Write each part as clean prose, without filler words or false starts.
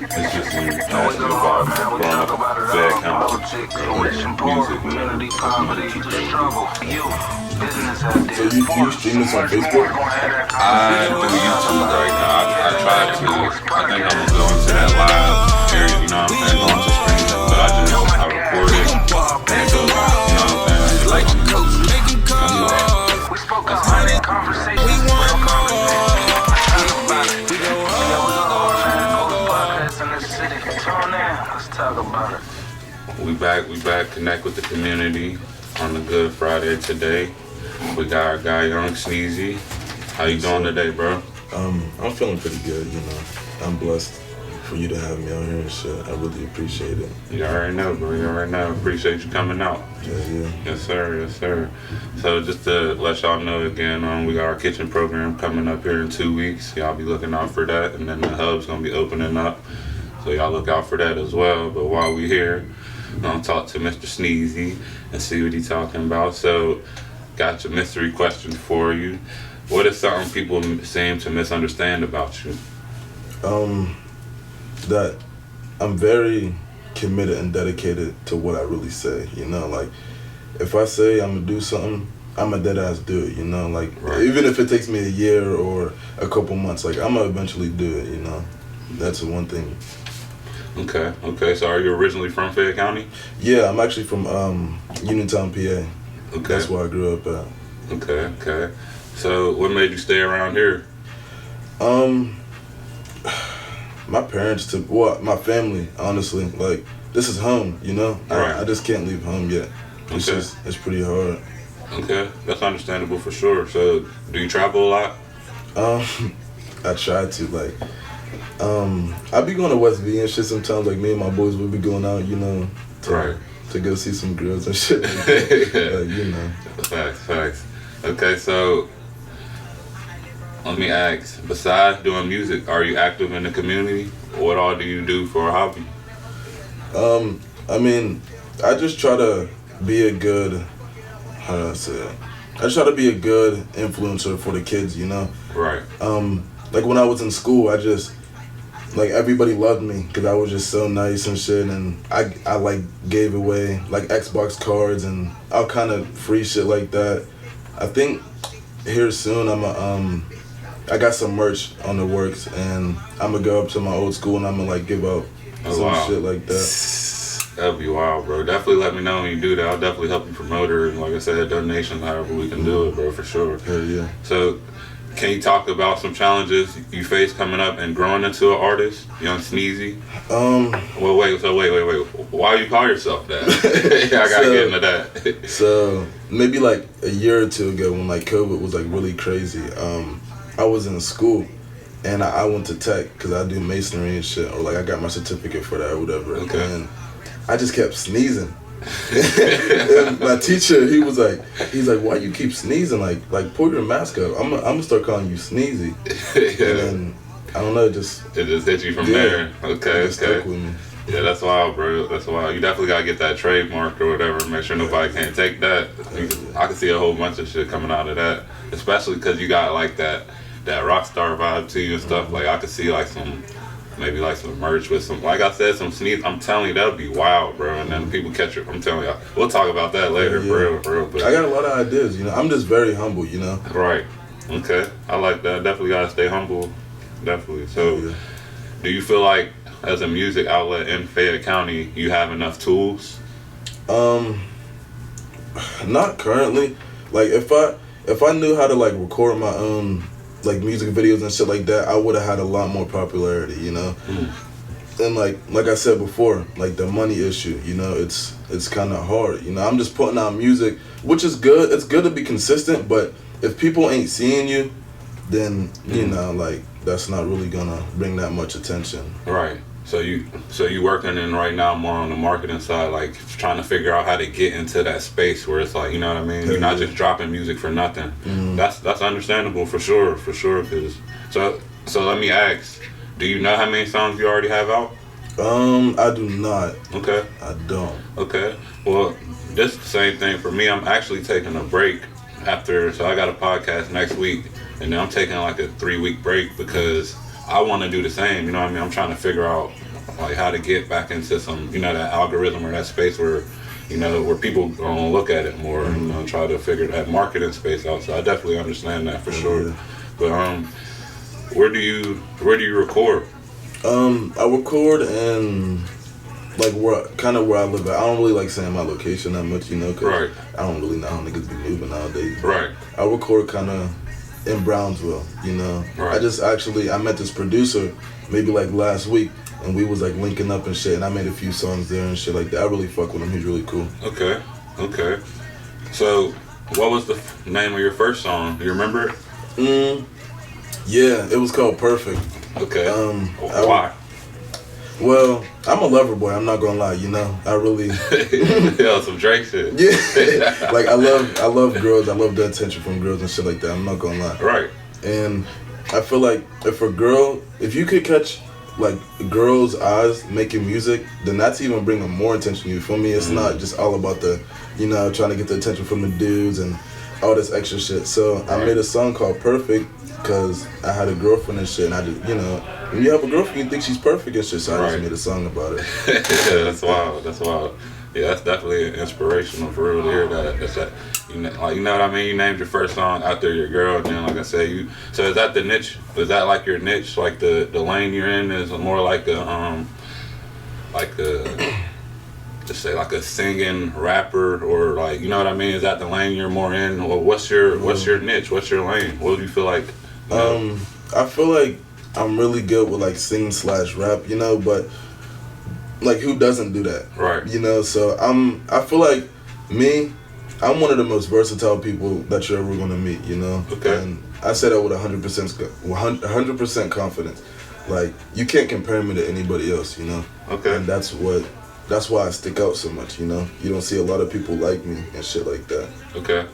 It's just an passionate about growing up in Fayette County, music, man. So you stream this on Facebook? I do YouTube right now. I try to. I think I'm gonna go into that live area, you know what I'm saying? Go into streaming. But I record it. And so, you know what I'm saying? I just like to do it. We spoke a hundred conversations. We want more. Let's talk about it. We back. Connect with the community on the Good Friday today. We got our guy Young SNEEZY. How you doing today, bro? I'm feeling pretty good, you know. I'm blessed for you to have me on here and shit. I really appreciate it. You already know, bro. You already know. Appreciate you coming out. Yeah. Yes, sir. So just to let y'all know again, we got our kitchen program coming up here in 2 weeks. Y'all be looking out for that. And then the hub's going to be opening up. So y'all look out for that as well. But while we here, I'm going to talk to Mr. SNEEZY and see what he's talking about. So got your mystery question for you. What is something people seem to misunderstand about you? That I'm very committed and dedicated to what I really say, you know, like if I say I'm gonna do something, I'm a dead ass do it, you know, like right. Even if it takes me a year or a couple months, like I'm gonna eventually do it, you know. That's the one thing. Okay. So are you originally from Fayette County? Yeah, I'm actually from Uniontown, PA. Okay. That's where I grew up at. Okay. So what made you stay around here? My parents my family, honestly, like this is home, you know. Right. I just can't leave home yet. It's pretty hard. Okay, that's understandable for sure. So do you travel a lot? I try to, like, I be going to YVNG and shit sometimes. Like me and my boys will be going out, you know, to go see some girls and shit. Like that. You know. Facts. Okay, so let me ask. Besides doing music, are you active in the community? What all do you do for a hobby? I mean, I just try to be a good. How do I say it? I just try to be a good influencer for the kids, you know. Right. Like when I was in school, I just. Like everybody loved me because I was just so nice and shit, and I like gave away like Xbox cards and all kind of free shit like that. I think here soon I got some merch on the works, and I'm gonna go up to my old school and I'm gonna like give out some shit like that. That'd be wild, bro. Definitely let me know when you do that. I'll definitely help you promote her, and like I said, donations, however we can do it, bro, for sure. Hell yeah. So can you talk about some challenges you face coming up and growing into an artist, Young SNEEZY? Well, wait. Why you call yourself that? I gotta get into that. So maybe like a year or two ago, when like COVID was like really crazy, I was in school and I went to tech because I do masonry and shit, or like I got my certificate for that or whatever. Okay. And I just kept sneezing. And my teacher, he's like, why you keep sneezing? Like pull your mask up. I'm gonna start calling you SNEEZY. Yeah. And then I don't know, it just hit you from there. Okay. Stuck with me. Yeah, that's wild, bro. That's wild. You definitely gotta get that trademark or whatever. Make sure nobody can't take that. I can see a whole bunch of shit coming out of that, especially because you got like that rock star vibe to you and stuff. Like I could see like maybe like some merch with some, like I said, some SNEEZY. I'm telling you, that'd be wild, bro. And then people catch it. I'm telling you, we'll talk about that later, for real. But I got a lot of ideas, you know. I'm just very humble, you know. Right. Okay. I like that. Definitely gotta stay humble. Definitely. So, do you feel like as a music outlet in Fayette County, you have enough tools? Not currently. Like if I knew how to like record my own like music videos and shit like that, I would have had a lot more popularity, you know. And like I said before, like the money issue, you know, it's kind of hard, you know. I'm just putting out music, which is good. It's good to be consistent, but if people ain't seeing you, then you know, like that's not really gonna bring that much attention. Right. So you working in right now more on the marketing side, like trying to figure out how to get into that space where it's like, you know what I mean? You're not just dropping music for nothing. That's understandable for sure. Cause so let me ask, do you know how many songs you already have out? I do not. Okay. I don't. Okay. Well, this is the same thing for me. I'm actually taking a break so I got a podcast next week, and then I'm taking like a 3-week break because I want to do the same, you know what I mean? I'm trying to figure out like how to get back into some, that algorithm or that space where, where people gonna look at it more, try to figure that marketing space out. So I definitely understand that for sure. Yeah. But where do you record? I record in like where I live at. I don't really like saying my location that much, cause Right. I don't really know how niggas be moving nowadays. Right. I record kind of in Brownsville, Right. I met this producer maybe like last week, and we was like linking up and shit, and I made a few songs there and shit like that. I really fuck with him. He's really cool. Okay. So, what was the name of your first song? Do you remember it? Yeah, it was called Perfect. Okay. Why? Well, I'm a lover boy. I'm not gonna lie. I really. Yeah, some Drake shit. Yeah, like I love girls. I love the attention from girls and shit like that. I'm not gonna lie. Right. And I feel like if you could catch like girls' eyes making music, then that's even bringing more attention to you. For me, it's not just all about the, trying to get the attention from the dudes and all this extra shit. So Right. I made a song called Perfect because I had a girlfriend and shit, and I just, when you have a girlfriend, you think she's perfect and shit. So I Right. just made a song about it. Yeah, that's wild. Yeah, that's definitely inspirational for real to hear that. That's that. You know what I mean? You named your first song after your girl, and then like I said, so is that the niche? Is that like your niche? Like the lane you're in is more like just say like a singing rapper, or like, you know what I mean? Is that the lane you're more in? Or what's your niche? What's your lane? What do you feel like? I feel like I'm really good with like sing / rap, but like who doesn't do that? Right. So I feel like I'm one of the most versatile people that you're ever gonna meet, Okay. And I say that with 100% confidence. Like you can't compare me to anybody else, Okay. And that's why I stick out so much, You don't see a lot of people like me and shit like that. Okay.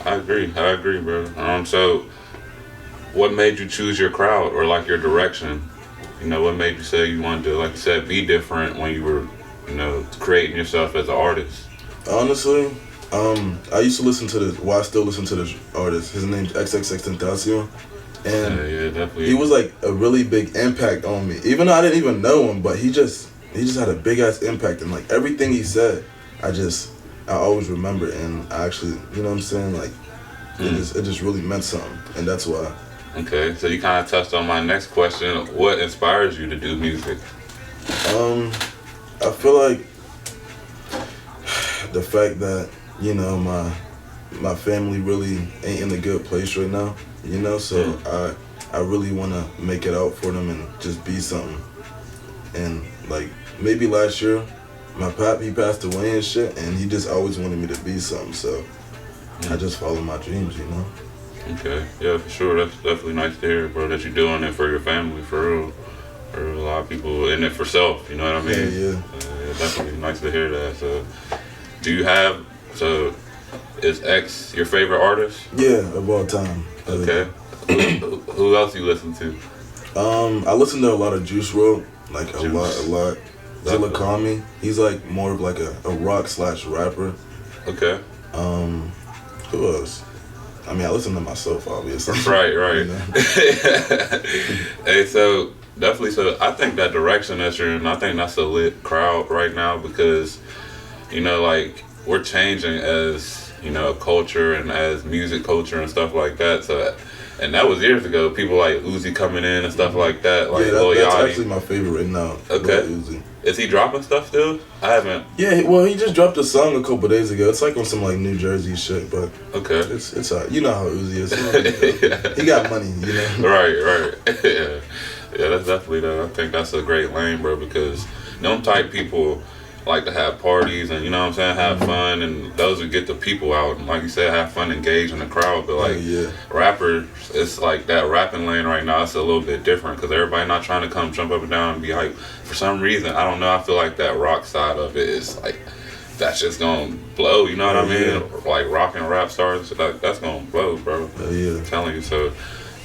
I agree, bro. So what made you choose your crowd or like your direction? What made you say you wanted to, like you said, be different when you were, creating yourself as an artist? Honestly, I used to listen to I still listen to this artist. His name's XXXTentacion. And yeah, definitely. he was like a really big impact on me. Even though I didn't even know him, but he just had a big ass impact, and like everything he said, I always remember, and I actually, you know what I'm saying? Like it just really meant something, and that's why. Okay, so you kind of touched on my next question. What inspires you to do music? I feel like the fact that, my family really ain't in a good place right now, so I really want to make it out for them and just be something. And like maybe last year, my pop, he passed away and shit, and he just always wanted me to be something, so I just follow my dreams, Okay, yeah, for sure. That's definitely nice to hear, bro, that you're doing it for your family, for real. Or a lot of people in it for self, you know what I mean? Yeah. Definitely nice to hear that. So, is X your favorite artist? Yeah, of all time. Okay. Who else you listen to? I listen to a lot of Juice WRLD, like a lot. Zilla Kami, he's like more of like a rock / rapper. Okay. Who else? I mean, I listen to myself, obviously. Right. Hey, so definitely. So I think that direction that you're in, I think that's a lit crowd right now because, like we're changing as a culture and as music culture and stuff like that. So, and that was years ago. People like Uzi coming in and stuff like that. Like that's actually my favorite right now. Okay. Uzi. Is he dropping stuff still? I haven't. Yeah, well, he just dropped a song a couple days ago. It's like on some like New Jersey shit, but okay, it's you know how Uzi is. He got money, Right. Yeah, that's definitely that. I think that's a great lane, bro, because them type people like to have parties and have fun, and those who get the people out and like you said, have fun, engage in the crowd. But like rappers, it's like that rapping lane right now. It's a little bit different because everybody not trying to come jump up and down and be hype. For some reason, I don't know. I feel like that rock side of it is like that's just gonna blow. You know what I mean? Yeah. Like rock and rap stars, that's gonna blow, bro. Yeah. I'm telling you. So,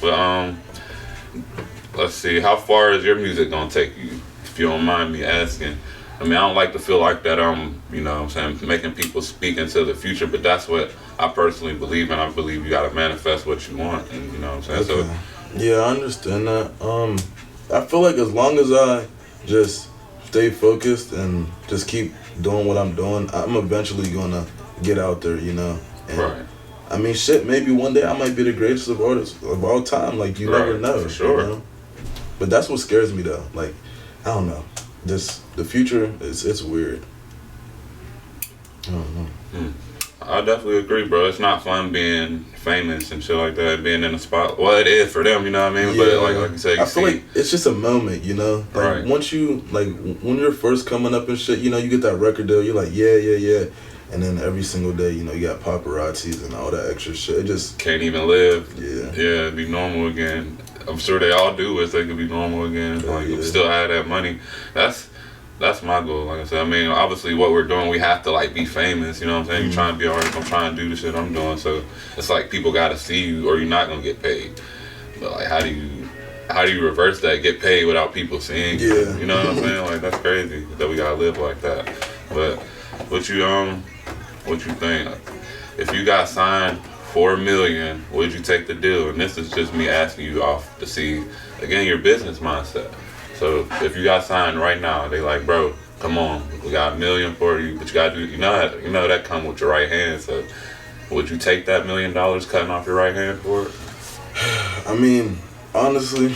but let's see. How far is your music gonna take you? If you don't mind me asking. I mean, I don't like to feel like that I'm, making people speak into the future, but that's what I personally believe, and I believe you gotta manifest what you want, and you know what I'm saying? Okay. Yeah, I understand that. I feel like as long as I just stay focused and just keep doing what I'm doing. I'm eventually gonna get out there, you know. And Right. I mean, shit. Maybe one day I might be the greatest of artists of all time. Like you never Right, know, for sure. You know? But that's what scares me though. Like I don't know. The future it's weird. I don't know. I definitely agree, bro. It's not fun being famous and shit like that, being in the spot. Well, it is for them, you know what I mean? But like you said, I feel like it's just a moment, you know. Like Right. once you when you're first coming up and shit, you know, you get that record deal. You're like, yeah, and then every single day, you know, you got paparazzis and all that extra shit. It just can't even live. Yeah. Be normal again. I'm sure they all do wish they could be normal again. Like still have that money. That's my goal. Like I said, I mean, obviously what we're doing, we have to like be famous. You know what I'm saying? You're trying to be an artist. I'm trying to do the shit I'm doing. So it's like people got to see you, or you're not gonna get paid. But like, how do you reverse that? Get paid without people seeing you. Yeah. You know what I'm saying? Like that's crazy that we gotta live like that. But what you think? If you got signed for $1 million, would you take the deal? And this is just me asking you off to see again your business mindset. So if you got signed right now, they like, bro, come on, we got $1 million for you, but you gotta do, you know that come with your right hand. So would you take that $1 million cutting off your right hand for it? I mean, honestly,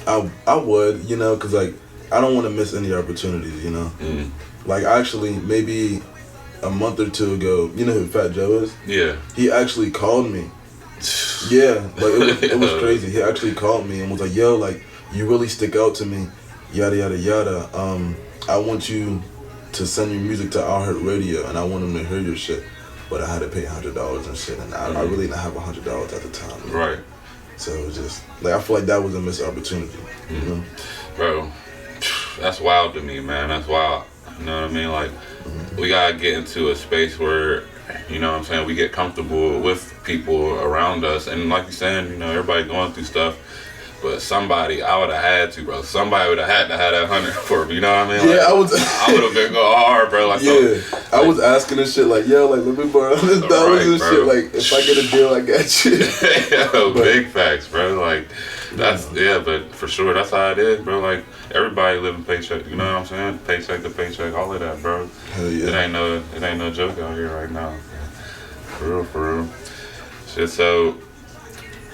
I would, you know, cause like I don't want to miss any opportunities, you know. Like actually, maybe a month or two ago, you know who Fat Joe is? Yeah. He actually called me. Yeah, like it was crazy. He actually called me and was like, yo, like, you really stick out to me, yada, yada, yada. I want you to send your music to iHeartRadio and I want them to hear your shit. But I had to pay $100 and shit, and I really didn't have $100 at the time. You know? Right. So it was just, like, I feel like that was a missed opportunity, you know? Bro, that's wild to me, man. That's wild. You know what I mean? Like, we gotta get into a space where, you know what I'm saying, we get comfortable with people around us. And like you're saying, you know, everybody going through stuff. But somebody, I would have had to, bro. Somebody would have had to have that 100 for me, you know what I mean? Like, Yeah, I would have been going hard, bro. Like, yeah, I was asking this shit like, yo, like, let me borrow $100 and Right, shit. Like, if I get a deal, I got you. Yo, big facts, bro. Like, that's, but for sure, that's how it is, bro. Like, everybody living paycheck, you know what I'm saying? Paycheck to paycheck, all of that, bro. Hell yeah. It ain't no joke out here right now. For real. Shit, so,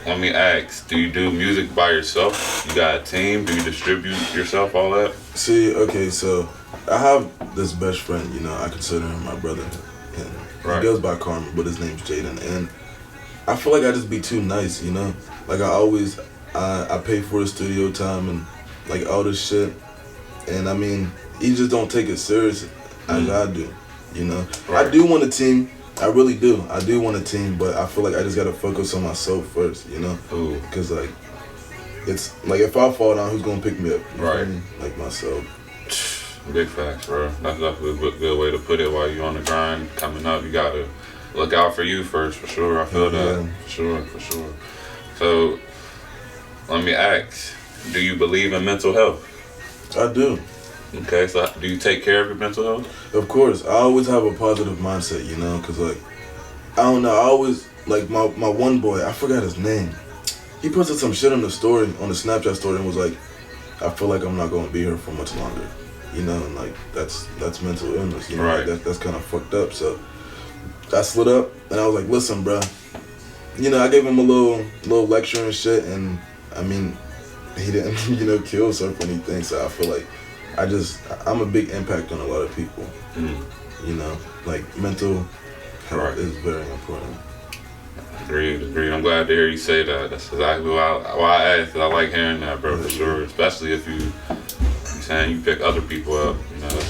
let me ask, do you do music by yourself? You got a team? Do you distribute yourself, all that? See, okay, so I have this best friend, you know, I consider him my brother. And Right. He goes by Carmen, but his name's Jaden. And I feel like I just be too nice, you know? Like I pay for his studio time and like all this shit. And I mean, he just don't take it serious as I do, you know? Right. I do want a team. I really do. I do want a team, but I feel like I just gotta focus on myself first, you know? Ooh. Because like, it's like if I fall down, who's gonna pick me up? You Right. feel me? Like myself. Big facts, bro. That's definitely a good way to put it. While you on the grind coming up, you gotta look out for you first, for sure. I feel that, for sure. So, let me ask, do you believe in mental health? I do. Okay, so do you take care of your mental health? Of course, I always have a positive mindset, you know, because, like, I don't know, I always, like, my one boy, I forgot his name. He posted some shit on the story, on the Snapchat story, and was like, I feel like I'm not going to be here for much longer, you know, and, like, that's mental illness, you know, Right. like, that's kind of fucked up, so I slid up, and I was like, listen, bro, you know, I gave him a little lecture and shit, and, I mean, he didn't, you know, kill himself or anything, so I feel like I'm a big impact on a lot of people. You know, like mental health is very important. Agreed. I'm glad to hear you say that. That's exactly why I asked. I like hearing that, bro, for sure. Especially if you're saying you pick other people up. You know,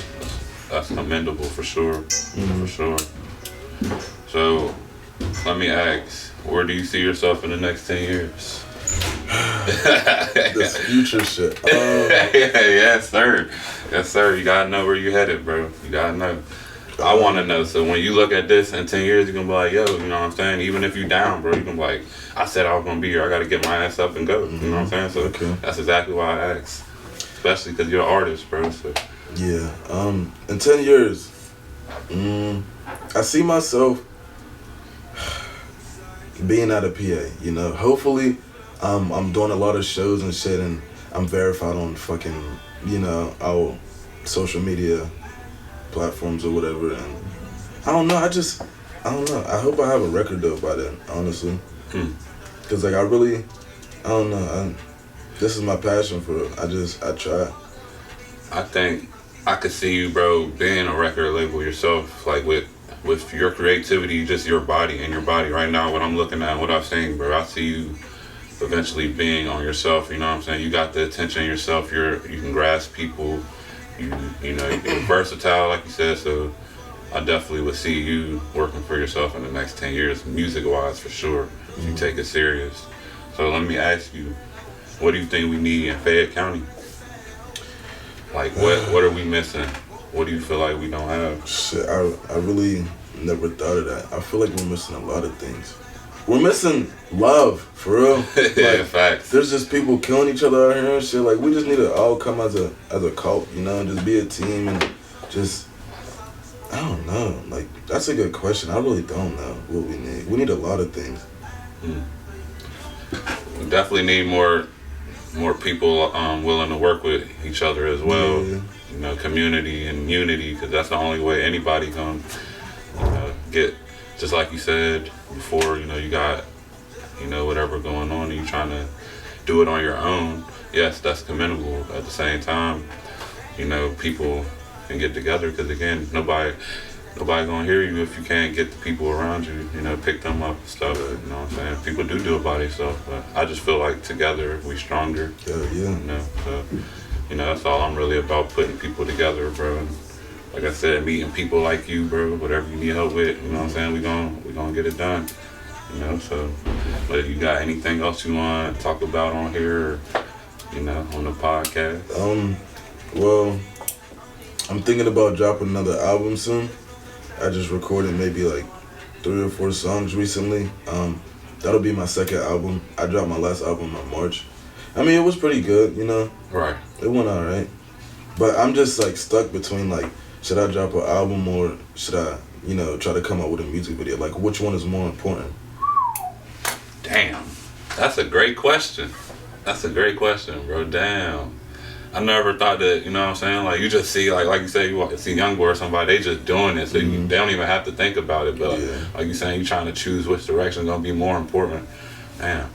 that's commendable for sure. For sure. So, let me ask, where do you see yourself in the next 10 years? This future shit. Yes, sir. You gotta know where you headed, bro. You gotta know. I want to know. So when you look at this in 10 years, you're gonna be like, yo, you know what I'm saying? Even if you down, bro, you gonna be like, I said I was gonna be here. I gotta get my ass up and go. You know what I'm saying? So that's exactly why I asked. Especially because you're an artist, bro. So. Yeah. In 10 years, I see myself being at a PA. You know, hopefully. I'm doing a lot of shows and shit, and I'm verified on fucking, our social media platforms or whatever. And I don't know. I don't know. I hope I have a record though by then, honestly. Cause like I don't know. This is my passion for it. I try. I think I could see you, bro, being a record label yourself, like with your creativity, just your body right now. What I'm looking at, what I've seen, bro, I see you eventually being on yourself. You know what I'm saying? You got the attention of yourself. You can grasp people. You know you're versatile, like you said. So I definitely would see you working for yourself in the next 10 years, music-wise, for sure, if you take it serious. So let me ask you, what do you think we need in Fayette County? Like, what are we missing? What do you feel like we don't have? Shit, I really never thought of that. I feel like we're missing a lot of things. We're missing love, for real. Yeah, facts. There's just people killing each other out here and shit. Like, we just need to all come as a cult, and just be a team and just, I don't know. Like, that's a good question. I really don't know what we need. We need a lot of things. We definitely need more people willing to work with each other as well. Yeah. Community and unity, because that's the only way anybody can get, just like you said before, you got whatever going on and you trying to do it on your own. Yes, that's commendable. At the same time, people can get together, because again, nobody gonna hear you if you can't get the people around you, pick them up and stuff. You know what I'm saying? People do it by themselves, but I just feel like together we stronger. Yeah. So that's all I'm really about, putting people together, bro. And like I said, meeting people like you, bro. Whatever you need help with, you know what I'm saying? We gonna get it done. So, but you got anything else you want to talk about on here, or, on the podcast? Well, I'm thinking about dropping another album soon. I just recorded maybe like 3 or 4 songs recently. That'll be my second album. I dropped my last album in March. I mean, it was pretty good, Right. It went all right. But I'm just like stuck between like, should I drop an album or should I, try to come out with a music video? Like, which one is more important? Damn, that's a great question. Bro. Damn. I never thought that, you know what I'm saying? Like, you just see, like you say, you see Youngboy or somebody, they just doing it, so they don't even have to think about it. But like you saying, you trying to choose which direction is going to be more important. Damn.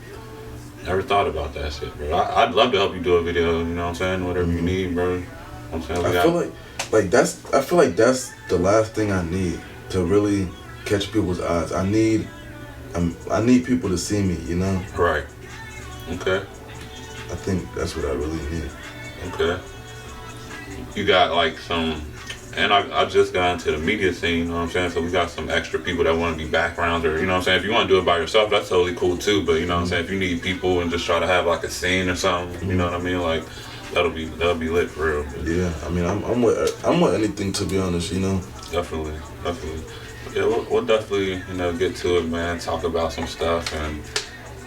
Never thought about that shit, bro. I'd love to help you do a video, you know what I'm saying? Whatever you need, bro. You know what I'm saying? I feel like that's the last thing I need to really catch people's eyes. I need people to see me, Right. Okay. I think that's what I really need. Okay. You got like some, and I just got into the media scene, you know what I'm saying? So we got some extra people that want to be backgrounds, or, you know what I'm saying? If you want to do it by yourself, that's totally cool too. But, you know what I'm saying? If you need people and just try to have like a scene or something, you know what I mean? Like, that'll be lit for real. Yeah, I mean, I'm with anything, to be honest, Definitely. Yeah, we'll definitely, get to it, man. Talk about some stuff, and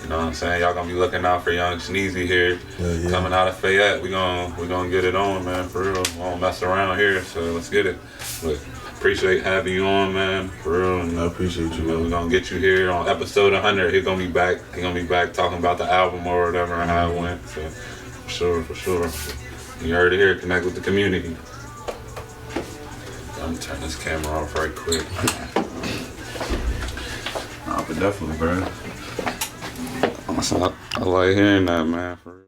you know what I'm saying? Y'all gonna be looking out for young SNEEZY here, coming out of Fayette. We gonna get it on, man, for real. We won't mess around here, so let's get it. But appreciate having you on, man, for real. And I appreciate you, man. We're gonna get you here on episode 100. He gonna be back talking about the album or whatever and how it went. So for sure. You heard it here. Connect with the community. I'm gonna turn this camera off right quick. But definitely, bro. I like hearing that, man. For real.